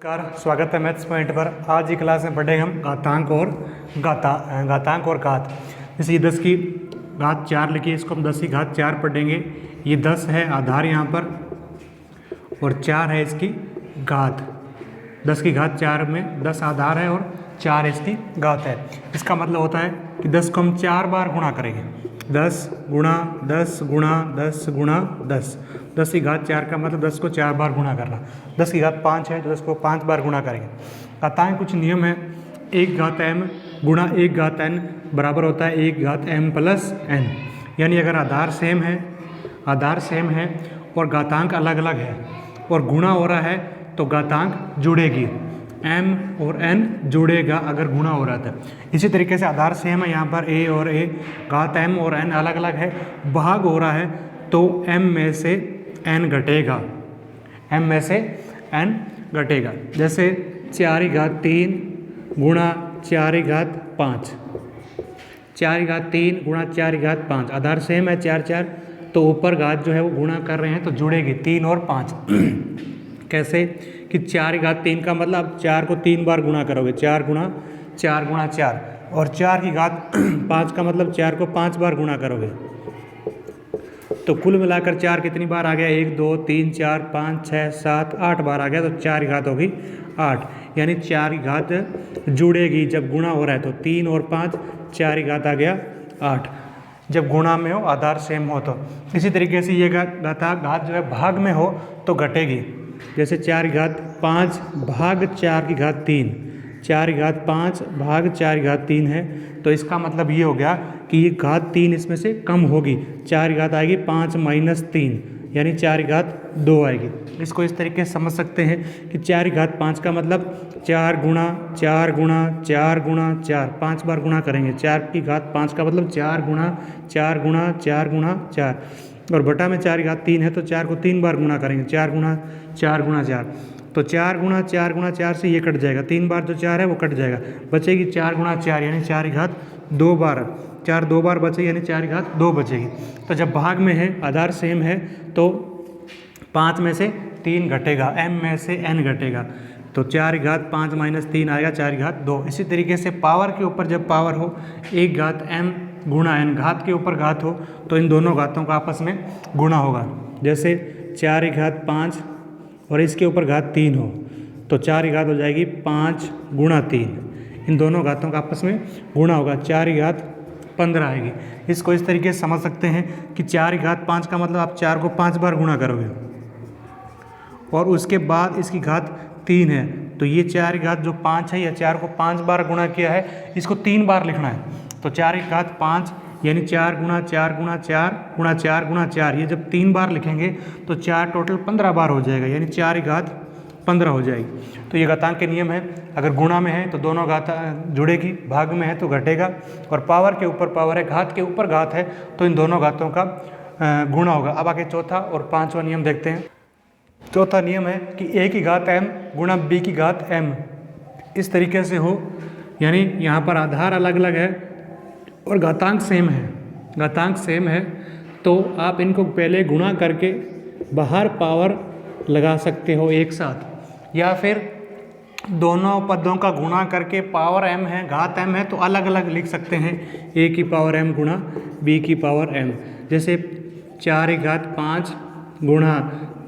नमस्कार, स्वागत है मैथ्स पॉइंट पर। आज की क्लास में पढ़ेंगे हम घातांक और घात। जैसे ये 10 की घात 4 लिखी है, इसको हम 10 की घात 4 पढ़ेंगे। ये 10 है आधार यहाँ पर और 4 है इसकी घात। 10 की घात 4 में 10 आधार है और 4 इसकी घात है। इसका मतलब होता है कि 10 को हम 4 बार गुणा करेंगे। 10 गुणा 10 गुणा 10 गुणा 10। 10 की घात 4 का मतलब 10 को 4 बार गुणा करना। 10 की घात 5 है तो 10 को 5 बार गुणा करेंगे। घातांक कुछ नियम है। 1 घात m गुणा 1 घात n बराबर होता है 1 घात m प्लस n। यानी अगर आधार सेम है और घातांक अलग अलग है और गुणा हो रहा है तो घातांक जुड़ेगी। m और n जुड़ेगा अगर गुणा हो रहा था। इसी तरीके से आधार सेम है, यहाँ पर a और a, घात m और n अलग अलग है, भाग हो रहा है तो m में से n घटेगा। m में से n घटेगा। जैसे 4 की घात 3 गुणा 4 की घात 5, 4 की घात 3 गुणा 4 की घात 5। आधार सेम है 4 4, तो ऊपर घात जो है वो गुणा कर रहे हैं तो जुड़ेगी 3 और 5। कैसे कि 4 की घात 3 का मतलब आप 4 को 3 बार गुणा करोगे, 4 गुणा 4 गुणा 4। और 4 की घात 5 का मतलब 4 को 5 बार गुणा करोगे तो कुल मिलाकर 4 कितनी बार आ गया? 1 2 3 4 5 6 7 8 बार आ गया। तो 4 की घात होगी 8, यानी 4 की घात जुड़ेगी जब गुणा हो रहा है तो 3 और 5, 4 की घात आ गया 8 जब गुणा में हो, आधार सेम हो तो। इसी तरीके से ये घात जो है भाग में हो तो घटेगी। जैसे 4 की घात 5 भाग 4 की घात 3, 4 की घात 5 भाग 4 की घात 3 है, तो इसका मतलब ये हो गया कि ये घात 3 इसमें से कम होगी। 4 की घात आएगी 5 माइनस 3, यानी 4 की घात 2 आएगी। इसको इस तरीके से समझ सकते हैं कि 4 की घात 5 का मतलब 4 गुणा 4 गुणा 4 गुणा 4, 5 बार गुणा करेंगे। 4 की घात 5 का मतलब 4 गुणा 4 गुणा 4 गुणा 4, और बटा में 4 की घात 3 है तो 4 को 3 बार गुणा करेंगे। 4 गुणा 4 गुणा 4, तो 4 गुणा 4 गुणा 4 से ये कट जाएगा, 3 बार जो 4 है वो कट जाएगा, बचेगी 4 गुणा 4 यानी 4 की घात 2 बार। 4 2 बार बचेगी यानी 4 की घात 2 बचेगी। तो जब भाग में है, आधार सेम है, तो 5 में से 3 घटेगा, m में से n घटेगा, तो 4 की घात 5 माइनस 3 आएगा 4 की घात 2। इसी तरीके से पावर के ऊपर जब पावर हो, 1 घात m गुणा n, घात के ऊपर घात हो तो इन दोनों घातों का आपस में गुणा होगा। जैसे 4 की घात 5 और इसके ऊपर घात 3 हो तो 4 की घात हो जाएगी 5 गुणा 3, इन दोनों घातों का आपस में गुणा होगा, 4 की घात 15 आएगी। इसको इस तरीके से समझ सकते हैं कि 4 की घात 5 का मतलब आप 4 को 5 बार गुणा करोगे और उसके बाद इसकी घात 3 है, तो ये 4 की घात जो 5 है या 4 को 5 बार गुणा किया है, इसको 3 बार लिखना है। तो 4 की घात 5 यानी 4 गुणा 4 गुणा 4 गुणा 4 गुणा 4, ये जब 3 बार लिखेंगे तो 4 टोटल 15 बार हो जाएगा, यानी 4 की घात 15 हो जाएगी। तो ये घातांक के नियम है। अगर गुणा में है तो दोनों घात जुड़ेगी, भाग में है तो घटेगा, और पावर के ऊपर पावर है, घात के ऊपर घात है, तो इन दोनों घातों का गुणा होगा। अब आगे चौथा और 5वां नियम देखते हैं। चौथा नियम है कि a की घात m गुणा b की घात m इस तरीके से हो, यानी यहाँ पर आधार अलग अलग है और घातांक सेम है, तो आप इनको पहले गुणा करके बाहर पावर लगा सकते हो एक साथ, या फिर दोनों पदों का गुणा करके पावर m है, घात m है, तो अलग अलग लिख सकते हैं, a की पावर m गुणा b की पावर m। जैसे 4 की घात 5 गुणा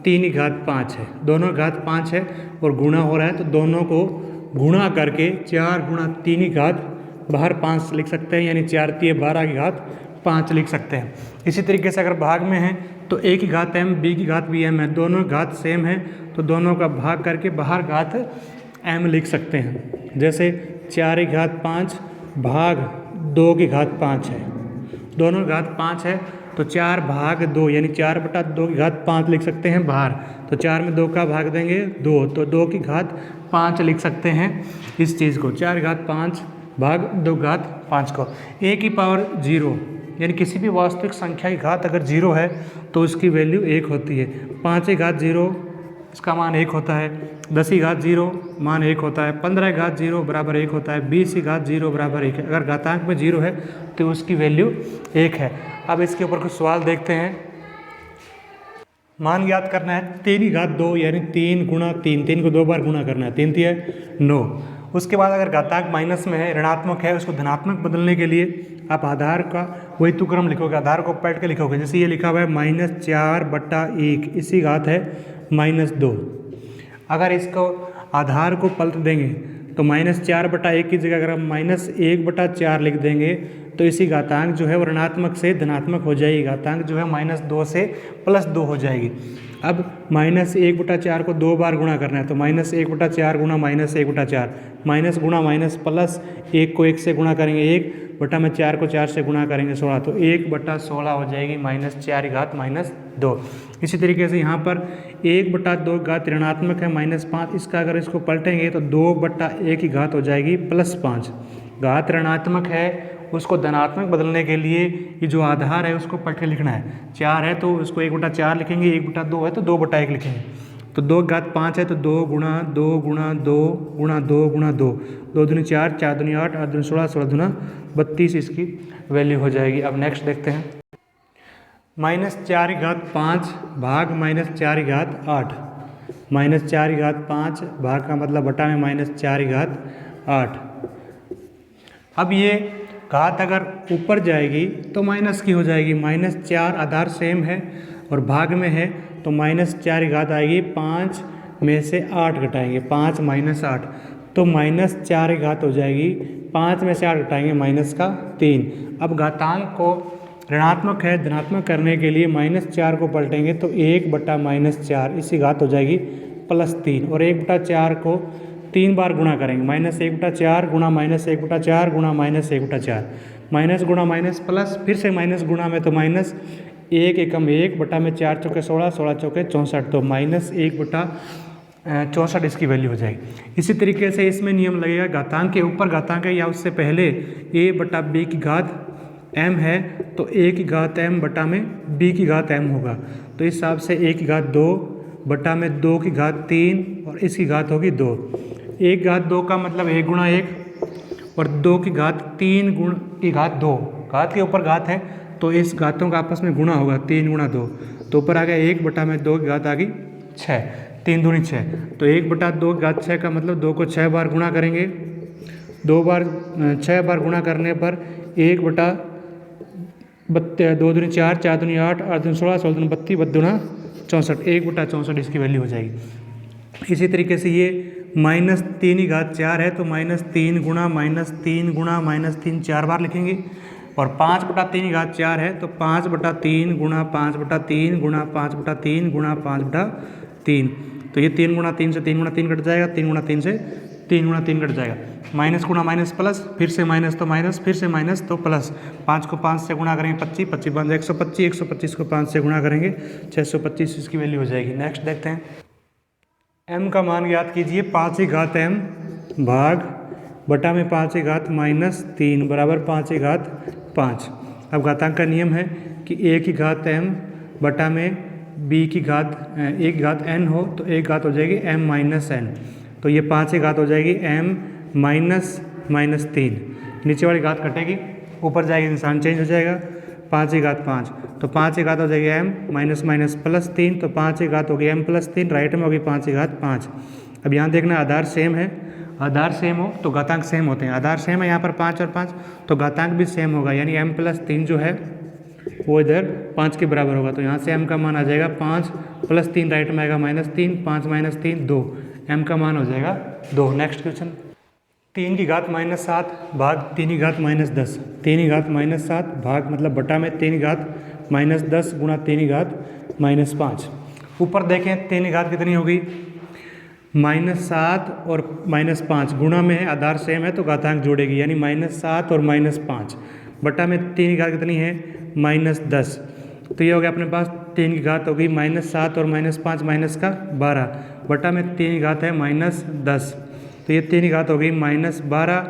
3 की घात 5 है, दोनों घात 5 है और गुणा हो रहा है, तो दोनों को गुणा करके 4 गुणा 3 की घात बाहर 5 लिख सकते हैं, यानी 4 3 12 की घात 5 लिख सकते हैं। इसी तरीके से अगर भाग में है तो a की घात m b की घात भी m है, दोनों घात सेम है, तो दोनों का भाग करके बाहर घात m लिख सकते हैं। जैसे 4 की घात 5 भाग 2 की घात 5 है, दोनों घात 5 है, तो 4 भाग 2 यानी 4 बटा 2 की घात 5 लिख सकते हैं बाहर, तो 4 में 2 का भाग देंगे 2, तो 2 की घात 5 लिख सकते हैं इस चीज़ को, 4 घात 5 भाग 2 घात 5 को। a की पावर 0 यानी किसी भी वास्तविक संख्या की घात अगर 0 है तो उसकी वैल्यू 1 होती है। 5 की घात 0 इसका मान 1 होता है, 10 की घात 0 मान 1 होता है, 15 की घात 0 बराबर 1 होता है, 20 की घात 0 बराबर 1 है। अगर घातांक में 0 है तो उसकी वैल्यू 1 है। अब इसके ऊपर कुछ सवाल देखते हैं। मान ज्ञात करना है 3 की घात 2 यानी 3 गुणा 3, 3 को 2 बार गुणा करना है, 3 3 9। उसके बाद अगर घातांक माइनस में है, ऋणात्मक है, उसको धनात्मक बदलने के लिए आप आधार का वही तुक्रम लिखोगे, आधार को पलट के लिखोगे। जैसे ये लिखा हुआ है -4/1, इसी घात है -2। अगर इसको आधार को पलट देंगे तो -4/1 की जगह अगर हम -1/4 लिख देंगे तो इसी घातांक जो है वो ऋणात्मक से धनात्मक हो जाएगी, घातांक जो है -2 से +2 हो जाएगी। अब -1/4 को 2 बार गुणा करना है तो -1/4 गुणा -1/4, माइनस गुणा माइनस प्लस, 1 को 1 से गुणा करेंगे 1 बटा में 4 को 4 से गुणा करेंगे 16, तो 1/16 हो जाएगी -4/-2। इसी तरीके से यहाँ पर 1/2 घात ऋणात्मक है -5, इसका अगर इसको पलटेंगे तो 2/1 हो जाएगी +5। घात ऋणात्मक है उसको धनात्मक बदलने के लिए ये जो आधार है उसको पलट के लिखना है। 4 है तो उसको 1/4 लिखेंगे, 1/2 है तो 2/1 लिखेंगे। तो 2 घात 5 है तो 2 गुणा 2 गुणा 2 गुणा 2 गुणा 2, 2 दूनी 4, 4 दूनी 8, 8 दूनी 16, 16 दूना 32 इसकी वैल्यू हो जाएगी। अब नेक्स्ट देखते हैं -4/5 भाग -4/8, -4/5 भाग का मतलब बटा में -4/8। अब ये घात अगर ऊपर जाएगी तो माइनस की हो जाएगी, -4 आधार सेम है और भाग में है तो -4 आएगी, 5 में से 8 घटाएंगे, 5 - 8 तो -4 हो जाएगी, 5 में से 8 घटाएंगे -3। अब घातांक को ऋणात्मक है धनात्मक करने के लिए -4 को पलटेंगे तो 1/-4 इसी घात हो जाएगी +3, और 1/4 को 3 बार गुणा करेंगे, -1/4 गुणा -1/4 गुणा -1/4, माइनस गुणा माइनस प्लस, फिर से माइनस गुणा में तो -1 एकम 1 बटा में 4 चौके 16, 16 चौके 64, तो -1/64 इसकी वैल्यू हो जाएगी। इसी तरीके से इसमें नियम लगेगा, घातांक के ऊपर घातांक है या उससे पहले a/b की घात m है तो a की घात m बटा में b की घात m होगा, तो इस हिसाब से a की घात 2 बटा में 2 की घात 3 और इसकी घात होगी 2। 1 घात 2 का मतलब 1 गुणा 1 और 2 की घात 3 की घात 2, घात के ऊपर घात है तो इस घातों का आपस में गुणा होगा, 3 गुणा 2 तो ऊपर आ गया 1 बटा में 2 की घात आ गई 6, 3 दूनी 6, तो 1/2 की घात 6 का मतलब 2 को 6 बार गुणा करेंगे, 6 बार गुणा करने पर 2 दूनी 4, 4 दूनी 8, 8 दूनी 16, 16 दूनी 32, 32 दूना 64, 1/64 इसकी वैल्यू हो जाएगी। इसी तरीके से ये -3 की घात 4 है तो -3 गुणा -3 गुणा -3 4 बार लिखेंगे, और 5/3 की घात 4 है तो 5/3 गुणा 5/3 गुणा 5/3 गुणा 5/3, तो ये 3 गुणा 3 से 3 गुणा 3 कट जाएगा, 3 गुणा 3 से 3 गुणा 3 कट जाएगा, माइनस गुणा माइनस प्लस, फिर से माइनस तो माइनस, फिर से माइनस तो प्लस, 5 को 5 से गुणा करेंगे 25, 25 5 125, 125 को 5 से गुणा करेंगे 625 इसकी वैल्यू हो जाएगी। नेक्स्ट देखते हैं, m का मान ज्ञात कीजिए, 5 की घात m भाग बटा में 5 की घात -3 बराबर 5 की घात 5। अब घातांक का नियम है कि a की घात m बटा में b की घात a की घात n हो तो एक घात हो जाएगी m - n, तो ये 5 की घात हो जाएगी m -3, नीचे वाली घात कटेगी ऊपर जाएगी, निशान चेंज हो जाएगा, 5 की घात 5 तो 5 की घात हो जाएगी m -+3, तो 5 की घात होगी m +3, राइट में होगी 5 की घात 5। अब यहाँ देखना आधार सेम है, आधार सेम हो तो घातांक सेम होते हैं, आधार सेम है यहाँ पर 5 और 5 तो घातांक भी सेम होगा, यानी m +3 जो है वो इधर 5 के बराबर होगा, तो यहाँ से m का मान आ जाएगा 5 + 3, राइट में आएगा -3, 5 - 3 2, m का मान हो जाएगा 2। नेक्स्ट क्वेश्चन, 3 की घात -7 भाग 3 की घात -10, 3 की घात -7 भाग मतलब बटा में 3 की घात -10 गुणा 3 की घात -5। ऊपर देखें 3 की घात कितनी होगी, -7 और -5, गुणा में है आधार सेम है तो घातांक जोड़ेगी, यानी -7 और -5 बटा में 3 की घात कितनी है -10, तो ये हो गया अपने पास 3 की घात हो गई -7 और -5 माइनस का 12 बटा में 3 की घात है -10, तो ये 3 की घात हो गई -12,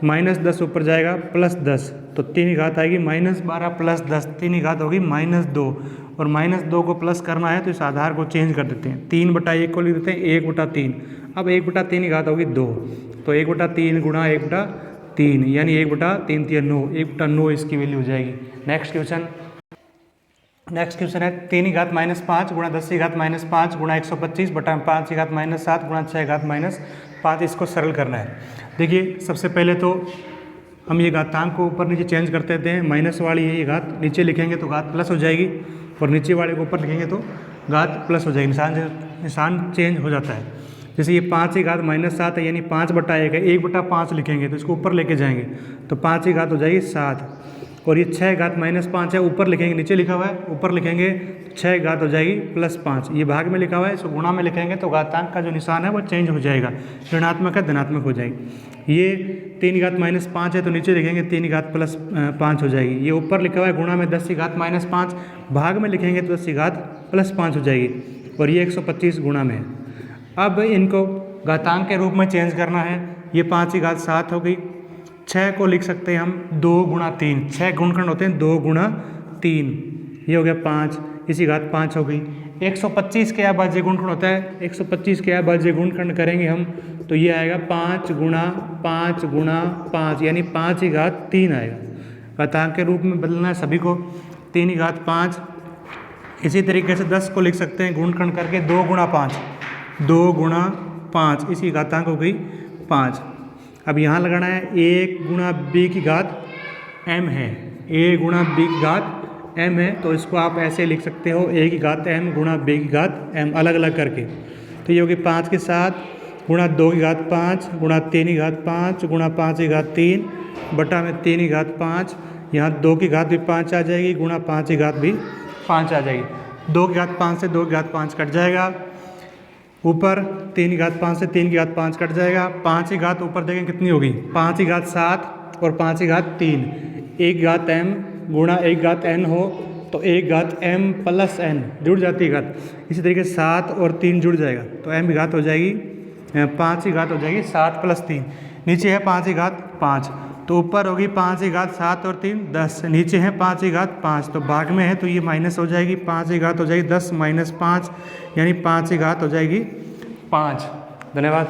-10 ऊपर जाएगा +10, तो 3 की घात आएगी -12 + 10, 3 की घात होगी -2, और -2 को प्लस करना है तो इस आधार को चेंज कर देते हैं, 3/1 को लिख देते हैं 1/3, अब 1/3 की घात होगी 2, तो 1/3 गुणा 1/3 यानी 1/3 9, 1/9 इसकी वैल्यू हो जाएगी। नेक्स्ट क्वेश्चन, नेक्स्ट क्वेश्चन है 3 की घात -5 गुणा 10 की घात -5 गुणा 125 बटा 5 की घात -7 गुणा 6 की घात -5। इसको सरल करना है। देखिए सबसे पहले तो हम ये घातांक को ऊपर नीचे चेंज करते रहते हैं। माइनस वाली है ये घात नीचे लिखेंगे तो घात प्लस हो जाएगी, और नीचे वाले को ऊपर लिखेंगे तो घात प्लस हो जाएगी। निशान चेंज हो जाता है। जैसे ये 5 की घात -7 है, यानी 5/1 है, 1/5 लिखेंगे तो इसको ऊपर लेके जाएंगे तो 5 की घात हो जाएगी 7। और ये 6 की घात -5 है, ऊपर लिखेंगे, नीचे लिखा हुआ है ऊपर लिखेंगे 6 की घात हो जाएगी +5। ये भाग में लिखा हुआ है, इसको गुणा में लिखेंगे तो घातांक का जो निशान है वो चेंज हो जाएगा, ऋणात्मक है धनात्मक हो जाएगी। ये 3 की घात -5 है तो नीचे लिखेंगे 3 की घात +5 हो जाएगी। ये ऊपर लिखा हुआ है गुणा में 10 की घात -5, भाग में लिखेंगे तो 10 की घात +5 हो जाएगी। और ये 125 गुणा में है। अब इनको घातांक के रूप में चेंज करना है। ये 5 की घात 7 हो गई। 6 को लिख सकते हैं हम 2 गुणा 3, 6 गुणखंड होते हैं 2 गुणा 3, ये हो गया 5, इसी घात 5 हो गई। 125 के अभाज्य गुणखंड होता है, 125 के अभाज्य गुणखंड करेंगे हम तो ये आएगा 5 गुणा 5 गुणा 5, यानी 5 की घात 3 आएगा। घातांक के रूप में बदलना है सभी को, 3 की घात 5। इसी तरीके से 10 को लिख सकते हैं गुणखंड करके 2 गुणा 5, 2 गुणा 5, इसी घातांक हो गई 5। अब यहाँ लगाना है a गुणा b की घात m है, a गुणा b की घात m है, तो इसको आप ऐसे लिख सकते हो a की घात m गुणा b की घात m, अलग अलग करके। तो ये होगी 5 के साथ गुणा 2 की घात 5 गुणा 3 की घात 5 गुणा 5 की घात 3 बटा में 3 की घात 5, यहाँ 2 की घात भी 5 आ जाएगी गुणा 5 की घात भी 5 आ जाएगी। 2 की घात 5 से 2 की घात 5 कट जाएगा, ऊपर 3 की घात 5 से 3 की घात 5 कट जाएगा। 5 की घात ऊपर देखें कितनी होगी, 5 की घात 7 और 5 की घात 3, 1 घात m गुणा 1 घात n हो तो 1 घात m प्लस n जुड़ जाती है घात। इसी तरीके से 7 और 3 जुड़ जाएगा तो m की घात हो जाएगी 5 की घात हो जाएगी 7 + 3, नीचे है 5 की घात 5 तो ऊपर होगी 5 की घात 7 और 3 10, नीचे है 5 की घात 5 तो भाग में है तो ये माइनस हो जाएगी, 5 की घात हो जाएगी 10 - 5, यानी 5 की घात हो जाएगी 5। धन्यवाद।